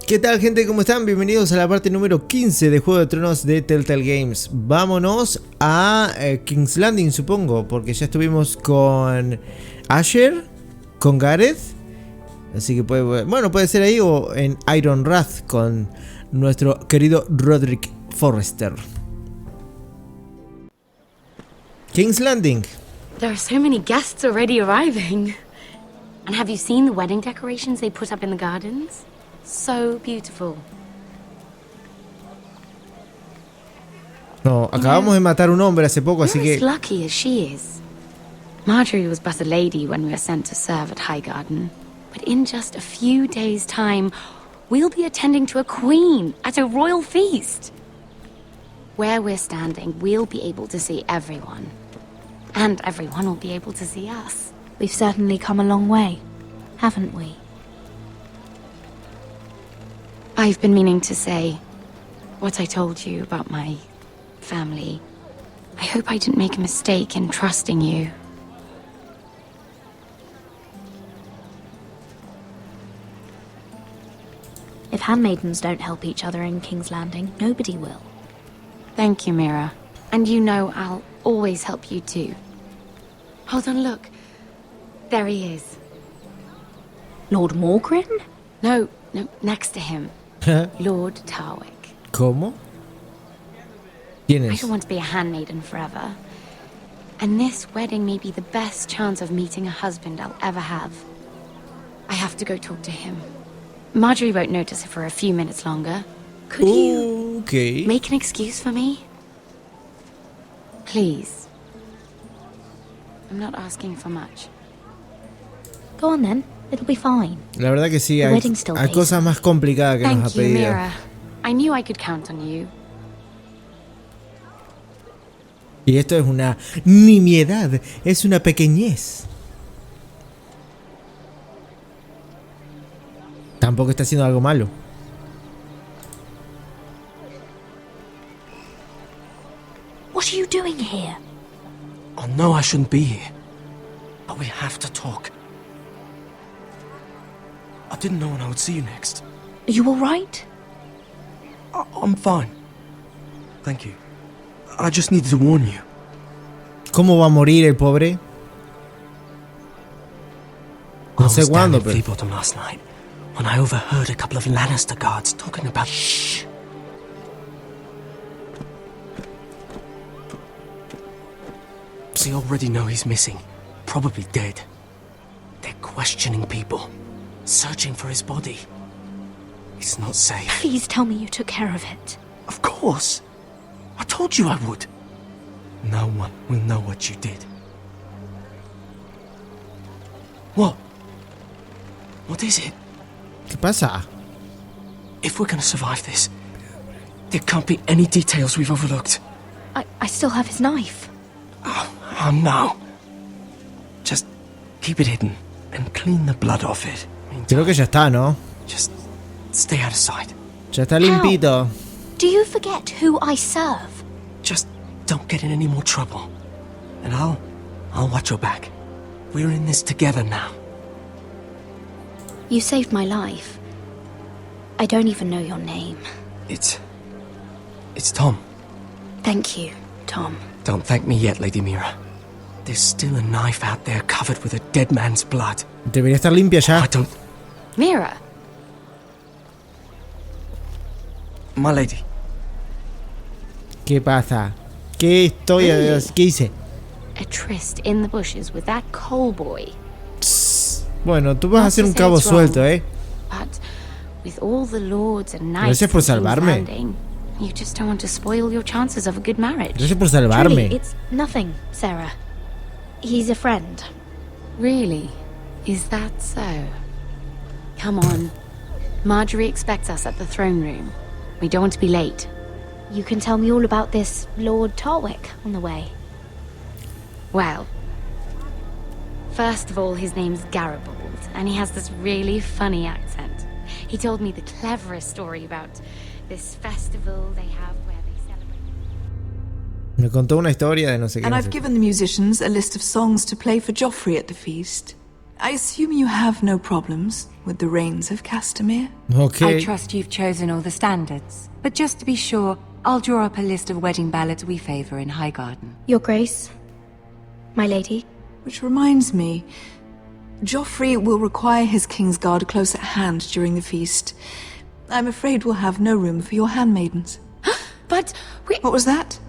¿Qué tal, gente? ¿Cómo están? Bienvenidos a la parte número 15 de Juego de Tronos de Telltale Games. Vámonos a King's Landing, supongo, porque ya estuvimos con Asher, con Gareth. Así que puede ser ahí o en Iron Wrath con nuestro querido Roderick Forrester. King's Landing. There are so many guests already arriving. And have you seen the wedding decorations they put up in the gardens? So beautiful. No, acabamos de matar un hombre hace poco, así que... You're as lucky as she is. Marjorie was but a lady when we were sent to serve at Highgarden. But in just a few days' time, we'll be attending to a queen at a royal feast. Where we're standing, we'll be able to see everyone. And everyone will be able to see us. We've certainly come a long way, haven't we? I've been meaning to say what I told you about my family. I hope I didn't make a mistake in trusting you. If handmaidens don't help each other in King's Landing, nobody will. Thank you, Mira. And you know I'll always help you too. Hold on, look. There he is. Lord Morgrin? No, next to him. Lord Tarwick. ¿Cómo? ¿Quién I es? don't want to be a handmaiden forever. And this wedding may be the best chance of meeting a husband I'll ever have. I have to go talk to him. Marjorie won't notice it for a few minutes longer. Could you make an excuse for me? Please. I'm not asking for much. Go on then, it'll be fine. La verdad que sí, hay cosas más complicadas que nos ha Thank you, pedido. Mira. I knew I could count on you. Y esto es una nimiedad, es una pequeñez. Tampoco está haciendo algo malo. What are you doing here? Oh no, I shouldn't be here. But we have to talk. I didn't know when I would see you next. Are you alright? I'm fine. Thank you. I just needed to warn you. ¿Cómo va a morir el pobre? No sé cuándo, pero... I was down in Fleabottom last night when I overheard a couple of Lannister guards talking about... Shh! They already know he's missing. Probably dead. They're questioning people. Searching for his body. It's not safe. Please tell me you took care of it. Of course. I told you I would. No one will know what you did. What? What is it? ¿Qué pasa? If we're gonna survive this, there can't be any details we've overlooked. I still have his knife. Oh no. Just keep it hidden and clean the blood off it. Creo que ya está, ¿no? Just stay out of sight. Ya está limpito. Do you forget who I serve? Just don't get in any more trouble. And I'll watch your back. We're in this together now. You saved my life. I don't even know your name. It's Tom. Thank you, Tom. Don't thank me yet, Lady Mira. There's still a knife out there covered with a dead man's blood. Debería estar limpia ya. I don't... Mira. My lady. ¿Qué pasa? ¿Qué hice? A tryst in the bushes with that coal boy. Bueno, tú vas a hacer un cabo suelto, ¿eh? But with all the lords and knights Gracias por salvarme. You just don't want to spoil your chances of a good marriage. Gracias por salvarme. Truly, it's nothing, Sarah. He's a friend. Really? Is that so? Come on. Marjorie expects us at the throne room. We don't want to be late. You can tell me all about this Lord Tarwick on the way. Well, first of all, his name's Garibald, and he has this really funny accent. He told me the cleverest story about this festival they have where they celebrate. Me contó una historia de no sé qué. And no I've sé. given the musicians a list of songs to play for Joffrey at the feast. I assume you have no problems with the reigns of Castamere? Okay. I trust you've chosen all the standards. But just to be sure, I'll draw up a list of wedding ballads we favour in Highgarden. Your Grace, my lady. Which reminds me, Joffrey will require his Kingsguard close at hand during the feast. I'm afraid we'll have no room for your handmaidens. But we... What was that?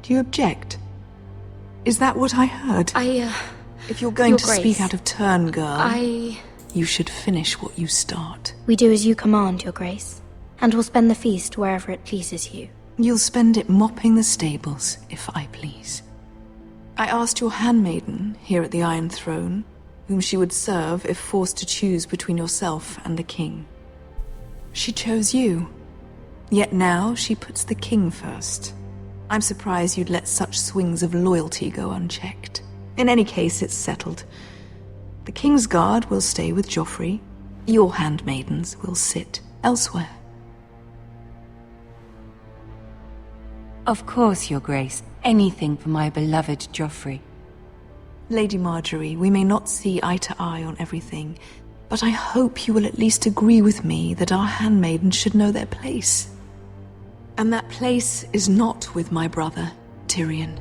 Do you object? Is that what I heard? If you're going Your to Grace, speak out of turn, girl, I... you should finish what you start. We do as you command, Your Grace, and will spend the feast wherever it pleases you. You'll spend it mopping the stables, if I please. I asked your handmaiden here at the Iron Throne whom she would serve if forced to choose between yourself and the king. She chose you. Yet now she puts the king first. I'm surprised you'd let such swings of loyalty go unchecked. In any case, it's settled. The Kingsguard will stay with Joffrey. Your handmaidens will sit elsewhere. Of course, Your Grace. Anything for my beloved Joffrey. Lady Marjorie, we may not see eye to eye on everything, but I hope you will at least agree with me that our handmaidens should know their place. And that place is not with my brother, Tyrion.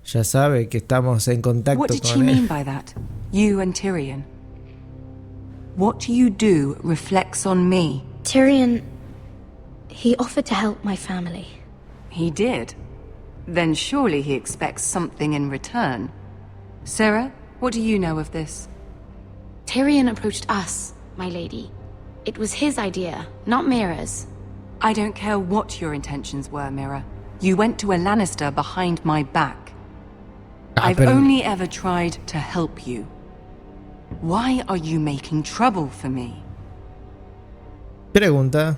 Ya sabe que estamos en contacto What did she con mean él. by that? You and Tyrion? What you do reflects on me. Tyrion... he offered to help my family. He did? Then surely he expects something in return. Sarah, what do you know of this? Tyrion approached us, my lady. It was his idea, not Mira's. I don't care what your intentions were, Mira. You went to a Lannister behind my back. I've pero- only ever tried to help you. Why are you making trouble for me? Pregunta.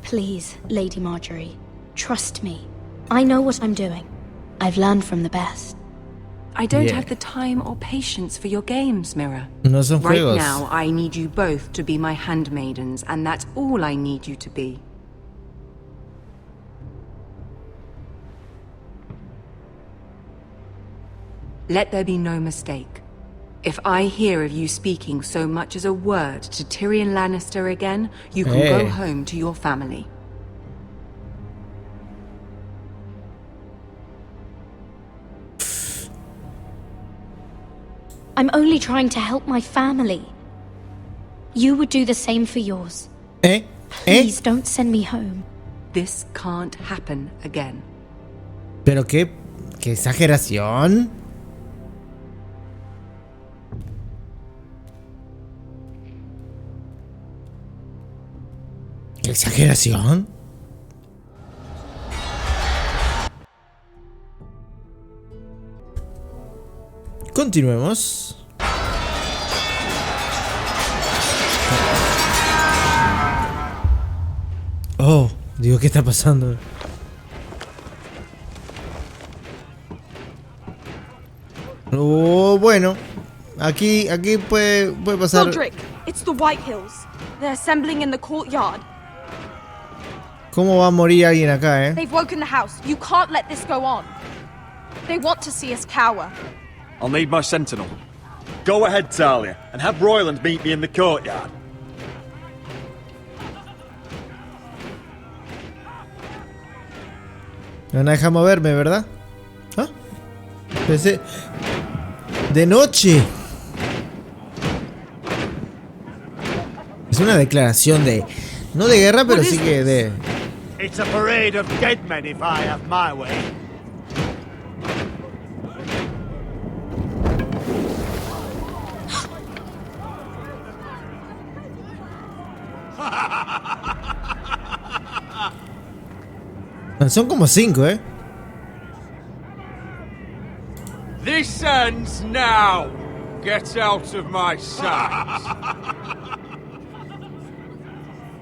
Please, Lady Marjorie, trust me. I know what I'm doing. I've learned from the best. I don't Yeah. have the time or patience for your games, Mira. No son Right juegos. now, I need you both to be my handmaidens, and that's all I need you to be. Let there be no mistake. If I hear of you speaking so much as a word to Tyrion Lannister again, you can go Hey. home to your family. I'm only trying to help my family. You would do the same for yours. Please don't send me home. This can't happen again. Pero qué exageración. ¿Qué exageración? Continuemos. Oh, digo, ¿qué está pasando? Oh, bueno. Aquí puede pasar. Godric, it's the Whitehills. They're assembling in the courtyard. ¿Cómo va a morir alguien acá, They've woken the house. You can't let this go on. They want to see us cower. I'll need my sentinel. Go ahead, Talia, and have Royland meet me in the courtyard. No me deja moverme, ¿verdad? ¿Ah? Pensé... ¡De noche! Es una declaración de... No de guerra, pero sí que de... It's a parade of dead men if I have my way. Son como 5, ¿eh? This ends now. Get out of my sight.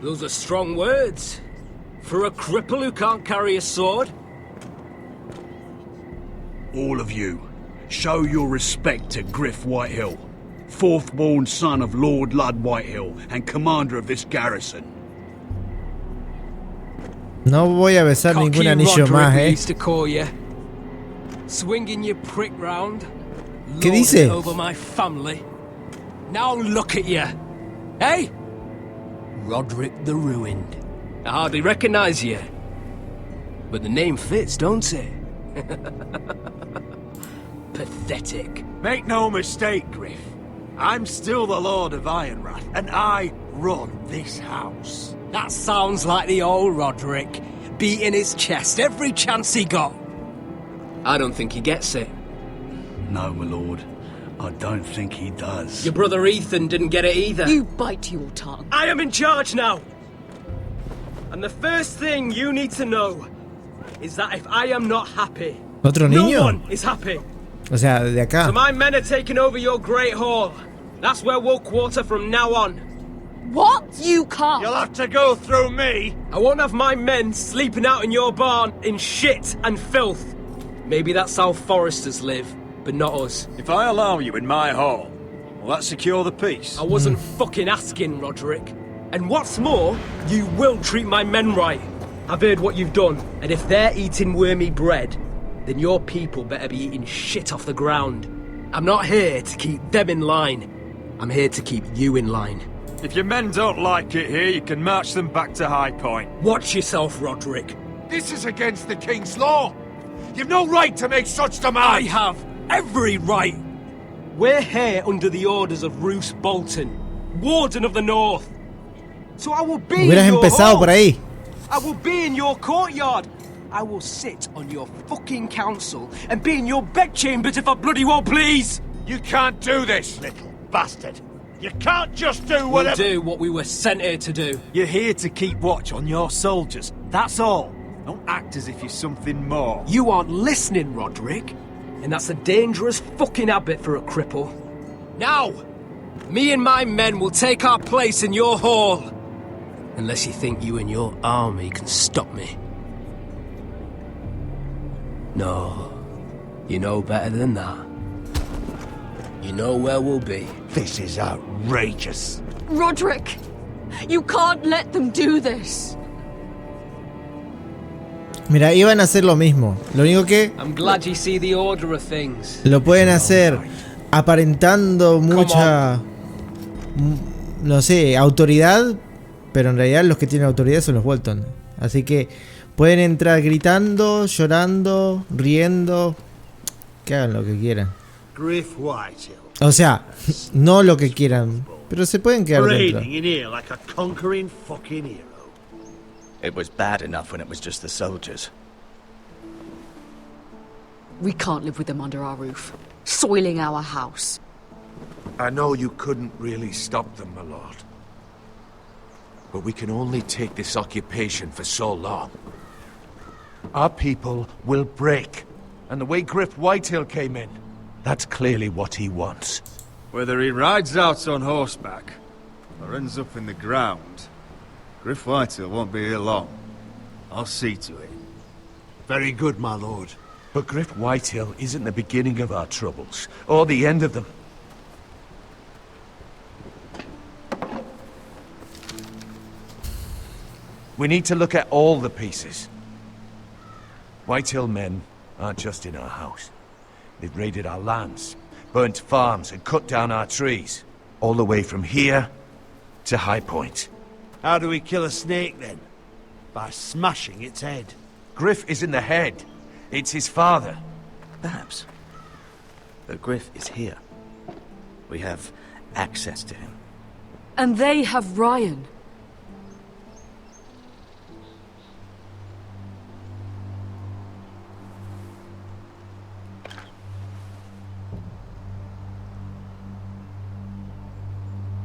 Those are strong words. For a cripple who can't carry a sword? All of you, show your respect to GRYFF Whitehill, fourth-born son of Lord Ludd Whitehill and commander of this garrison. No voy a besar ningún anillo más, Swinging your prick round. ¿Qué dice? Over my family. Now look at you. Hey? Roderick the Ruined. I hardly recognize you. But the name fits, don't it? Pathetic. Make no mistake, Griff. I'm still the Lord of Ironrath, and I run this house. That sounds like the old Roderick, beating his chest every chance he got. I don't think he gets it. No, my lord. I don't think he does. Your brother Ethan didn't get it either. You bite your tongue. I am in charge now. And the first thing you need to know is that if I am not happy, ¿Otro niño? no one is happy. O sea, de acá. So my men are taking over your great hall. That's where we'll quarter from now on. What? You can't. You'll have to go through me. I won't have my men sleeping out in your barn in shit and filth. Maybe that's how foresters live, but not us. If I allow you in my hall, will that secure the peace? I wasn't fucking asking, Roderick. And what's more, you will treat my men right. I've heard what you've done, and if they're eating wormy bread, then your people better be eating shit off the ground. I'm not here to keep them in line. I'm here to keep you in line. If your men don't like it here, you can march them back to High Point. Watch yourself, Roderick. This is against the King's law. You've no right to make such demands. I have every right. We're here under the orders of Roose Bolton, Warden of the North. So I will be in Hubieras your empezado hall. por ahí. I will be in your courtyard. I will sit on your fucking council and be in your bedchambers if I bloody well please. You can't do this, little bastard. You can't just do whatever. We'll do what we were sent here to do. You're here to keep watch on your soldiers. That's all. Don't act as if you're something more. You aren't listening, Roderick. And that's a dangerous fucking habit for a cripple. Now, me and my men will take our place in your hall. Unless you think you and your army can stop me. No, you know better than that. You know where we'll be. This is outrageous. Roderick, you can't let them do this. Mira, iban a hacer lo mismo. Lo único que I'm glad you see the order of things. lo pueden hacer aparentando mucha, no sé, autoridad, pero en realidad los que tienen autoridad son los Bolton. Así que pueden entrar gritando, llorando, riendo, que hagan lo que quieran. Griff Whitehill. O sea, no lo que quieran, pero se pueden quedar dentro. Parading in here like a conquering fucking hero. It was bad enough when it was just the soldiers. We can't live with them under our roof, soiling our house. I know you couldn't really stop them, my lord. But we can only take this occupation for so long. Our people will break. And the way Griff Whitehill came in, that's clearly what he wants. Whether he rides out on horseback or ends up in the ground, Griff Whitehill won't be here long. I'll see to it. Very good, my lord. But Griff Whitehill isn't the beginning of our troubles, or the end of them. We need to look at all the pieces. Whitehill men aren't just in our house. They've raided our lands, burnt farms, and cut down our trees. All the way from here to High Point. How do we kill a snake, then? By smashing its head. Griff isn't the head. It's his father. Perhaps. But Griff is here. We have access to him. And they have Ryan.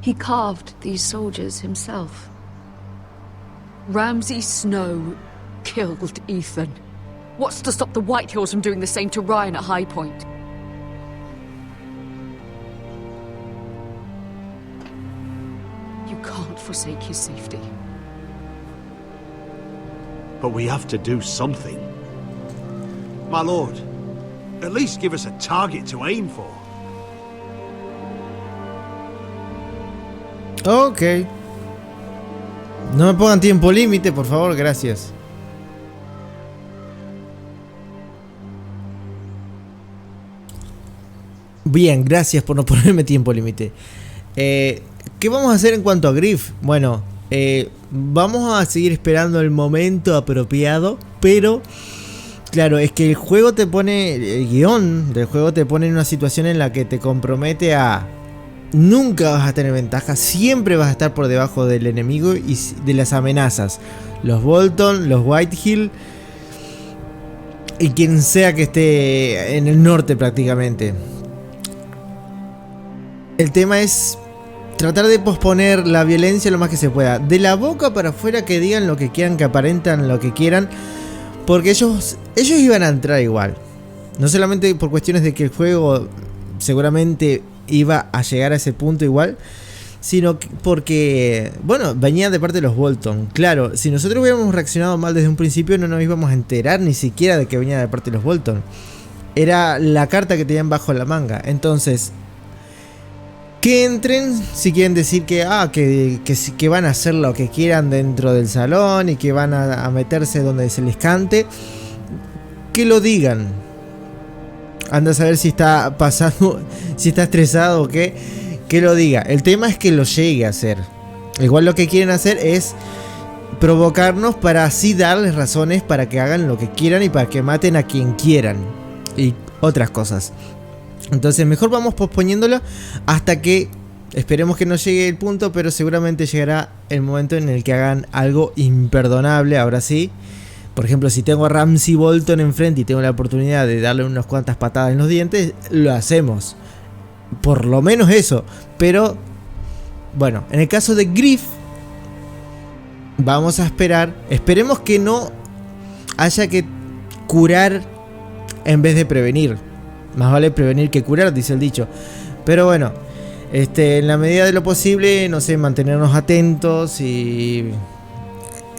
He carved these soldiers himself. Ramsay Snow killed Ethan. What's to stop the Whitehills from doing the same to Ryan at High Point? You can't forsake his safety. But we have to do something. My lord, at least give us a target to aim for. Ok. No me pongan tiempo límite, por favor, gracias. Bien, gracias por no ponerme tiempo límite. ¿Qué vamos a hacer en cuanto a GRYFF? Bueno, vamos a seguir esperando el momento apropiado, pero claro, es que el juego te pone, el guión del juego te pone en una situación en la que te compromete a nunca vas a tener ventaja, siempre vas a estar por debajo del enemigo y de las amenazas. Los Bolton, los Whitehill y quien sea que esté en el norte prácticamente. El tema es tratar de posponer la violencia lo más que se pueda. De la boca para afuera que digan lo que quieran, que aparentan lo que quieran. Porque ellos iban a entrar igual. No solamente por cuestiones de que el juego seguramente iba a llegar a ese punto igual, sino porque, bueno, venía de parte de los Bolton. Claro, si nosotros hubiéramos reaccionado mal desde un principio, no nos íbamos a enterar ni siquiera de que venía de parte de los Bolton. Era la carta que tenían bajo la manga. Entonces, que entren si quieren decir que van a hacer lo que quieran dentro del salón y que van a meterse donde se les cante, que lo digan. Anda a saber si está pasando, si está estresado o qué, que lo diga. El tema es que lo llegue a hacer. Igual lo que quieren hacer es provocarnos para así darles razones para que hagan lo que quieran y para que maten a quien quieran y otras cosas. Entonces mejor vamos posponiéndolo hasta que esperemos que no llegue el punto, pero seguramente llegará el momento en el que hagan algo imperdonable. Ahora sí, por ejemplo, si tengo a Ramsay Bolton enfrente y tengo la oportunidad de darle unas cuantas patadas en los dientes, lo hacemos. Por lo menos eso. Pero bueno, en el caso de GRYFF vamos a esperar. Esperemos que no haya que curar en vez de prevenir. Más vale prevenir que curar, dice el dicho. Pero bueno, en la medida de lo posible, no sé, mantenernos atentos y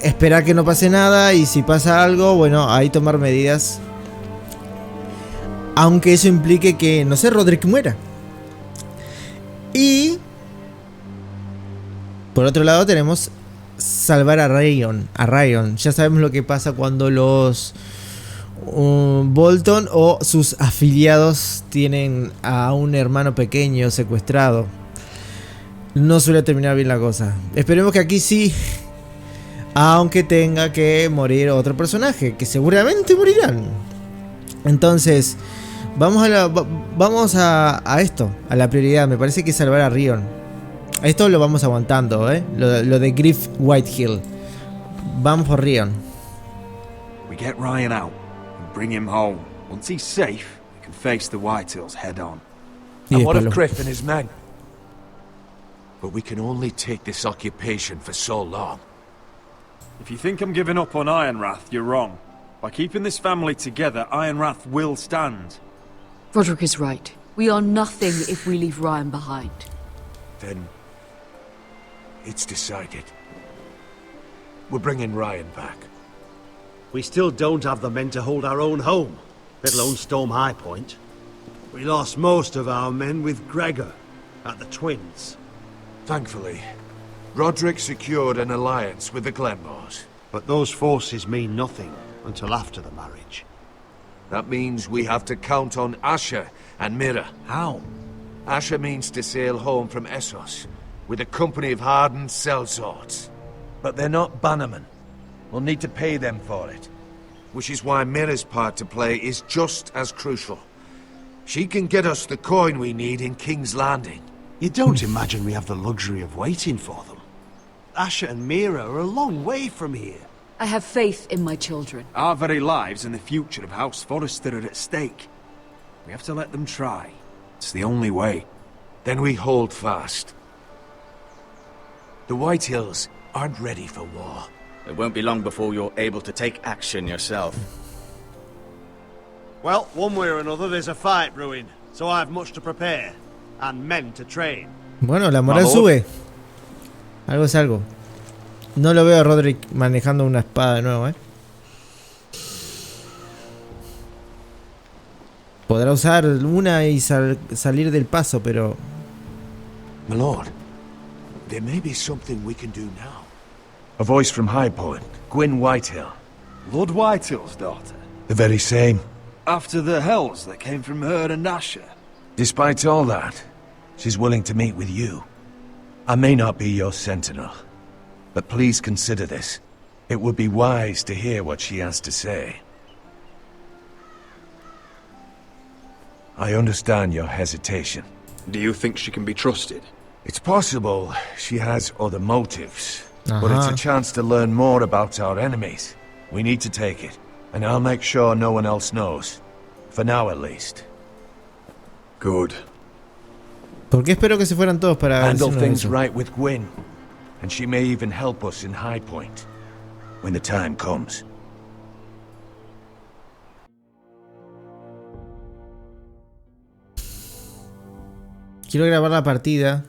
esperar que no pase nada. Y si pasa algo, bueno, ahí tomar medidas. Aunque eso implique que, no sé, Roderick muera. Y por otro lado tenemos salvar a Ryan. Ya sabemos lo que pasa cuando los Bolton o sus afiliados tienen a un hermano pequeño secuestrado. No suele terminar bien la cosa. Esperemos que aquí sí, aunque tenga que morir otro personaje, que seguramente morirán. Entonces vamos a esto, a la prioridad. Me parece que salvar a Ryan. Esto lo vamos aguantando, lo de GRYFF Whitehill. Vamos por Ryan. We get Ryan out. Bring him home. Once he's safe, we can face the Whitehills head on. And what of GRYFF and his men? But we can only take this occupation for so long. If you think I'm giving up on Ironrath, you're wrong. By keeping this family together, Ironrath will stand. Roderick is right. We are nothing if we leave Ryan behind. Then it's decided. We're bringing Ryan back. We still don't have the men to hold our own home, let alone storm High Point. We lost most of our men with Gregor at the Twins. Thankfully, Roderick secured an alliance with the Glenmores. But those forces mean nothing until after the marriage. That means we have to count on Asher and Mira. How? Asher means to sail home from Essos with a company of hardened sellswords. But they're not bannermen. We'll need to pay them for it. Which is why Mira's part to play is just as crucial. She can get us the coin we need in King's Landing. You don't imagine we have the luxury of waiting for them? Asher and Mira are a long way from here. I have faith in my children. Our very lives and the future of House Forrester are at stake. We have to let them try. It's the only way. Then we hold fast. The Whitehills aren't ready for war. It won't be long before you're able to take action yourself. Well, one way or another there's a fight brewing, so I have much to prepare, and men to train. Bueno, la moral sube. Algo es algo. No lo veo a Roderick manejando una espada de nuevo, Podrá usar una y salir del paso, pero... My lord, there may be something we can do now. A voice from High Point, Gwyn Whitehill. Lord Whitehill's daughter? The very same. After the hells that came from her and Asher? Despite all that, she's willing to meet with you. I may not be your sentinel, but please consider this. It would be wise to hear what she has to say. I understand your hesitation. Do you think she can be trusted? It's possible she has other motives, but it's a chance to learn more about our enemies. We need to take it, and I'll make sure no one else knows. For now, at least. Good. ¿Por qué espero que se fueran todos para handle decirnos things eso? right with Gwyn, and she may even help us in High Point when the time comes. Quiero grabar la partida.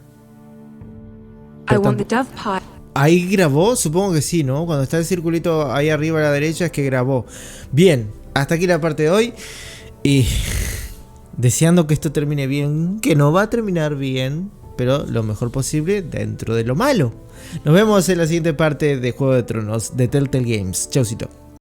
I want the dove pie. Ahí grabó, supongo que sí, ¿no? Cuando está el circulito ahí arriba a la derecha es que grabó. Bien, hasta aquí la parte de hoy. Y deseando que esto termine bien, que no va a terminar bien, pero lo mejor posible dentro de lo malo. Nos vemos en la siguiente parte de Juego de Tronos de Telltale Games. Chaucito.